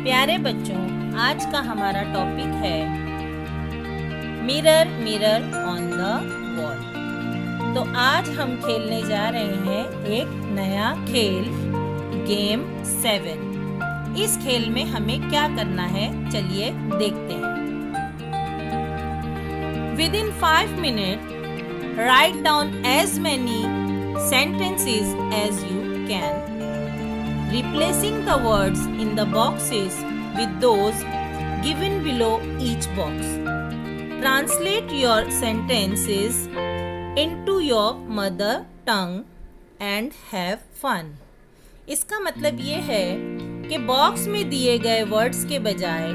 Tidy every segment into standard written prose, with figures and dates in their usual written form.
प्यारे बच्चों, आज का हमारा टॉपिक है mirror mirror on the wall. तो आज हम खेलने जा रहे हैं एक नया खेल, गेम 7। इस खेल में हमें क्या करना है, चलिए देखते हैं। Within 5 minutes, write down as many sentences as you can, replacing the words in the boxes with those given below each box. Translate your sentences into your mother tongue and have fun. इसका मतलब ये है कि box में दिए गए words के बजाय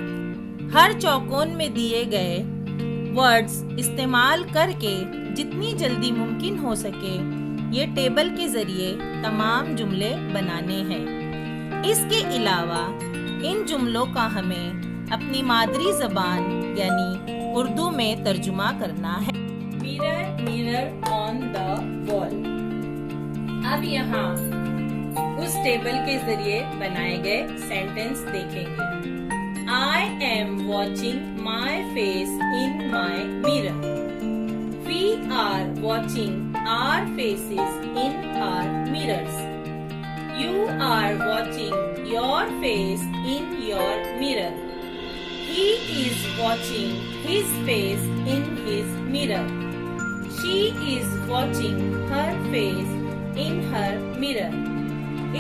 हर चौकोन में दिए गए वर्ड्स इस्तेमाल करके जितनी जल्दी मुमकिन हो सके ये टेबल के जरिए तमाम जुमले बनाने हैं। इसके अलावा इन जुमलों का हमें अपनी मादरी जबान यानी उर्दू में तर्जुमा करना है। Mirror mirror on the wall. अब यहाँ उस टेबल के जरिए बनाए गए सेंटेंस देखेंगे। I am watching my face in my mirror. We are watching our faces in our mirrors. You are watching your face in your mirror. He is watching his face in his mirror. She is watching her face in her mirror.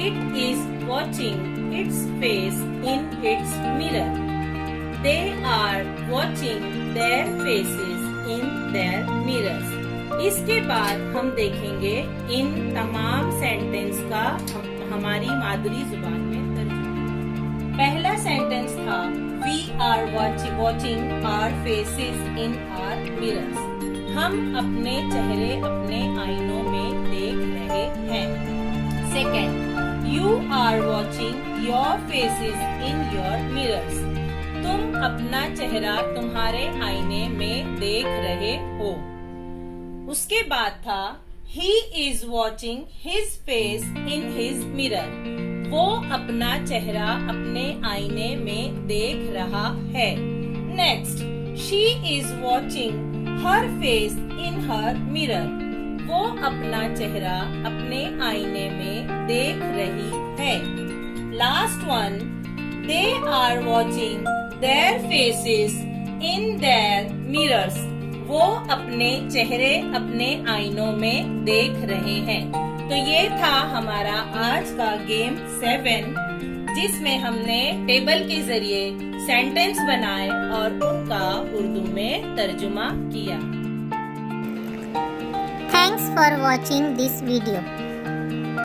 It is watching its face in its mirror. They are watching their faces in their mirrors. इसके बाद हम देखेंगे इन तमाम sentence का हमारी मादरी जुबान में तर्जुमा। पहला सेंटेंस था We are watching our faces in our mirrors. हम अपने चेहरे अपने आईनों में देख रहे हैं। Second, You are watching your faces in your mirrors. तुम अपना चेहरा तुम्हारे आईने में देख रहे हो। उसके बाद था He is watching his face in his mirror. वो अपना चेहरा अपने आईने में देख रहा है। Next, She is watching her face in her mirror. वो अपना चेहरा अपने आईने में देख रही है। Last one, They are watching their faces in their mirrors. वो अपने चेहरे अपने आईनों में देख रहे हैं। तो ये था हमारा आज का गेम 7, जिसमें हमने टेबल के जरिए सेंटेंस बनाए और उनका उर्दू में तर्जुमा किया। Thanks for watching this video.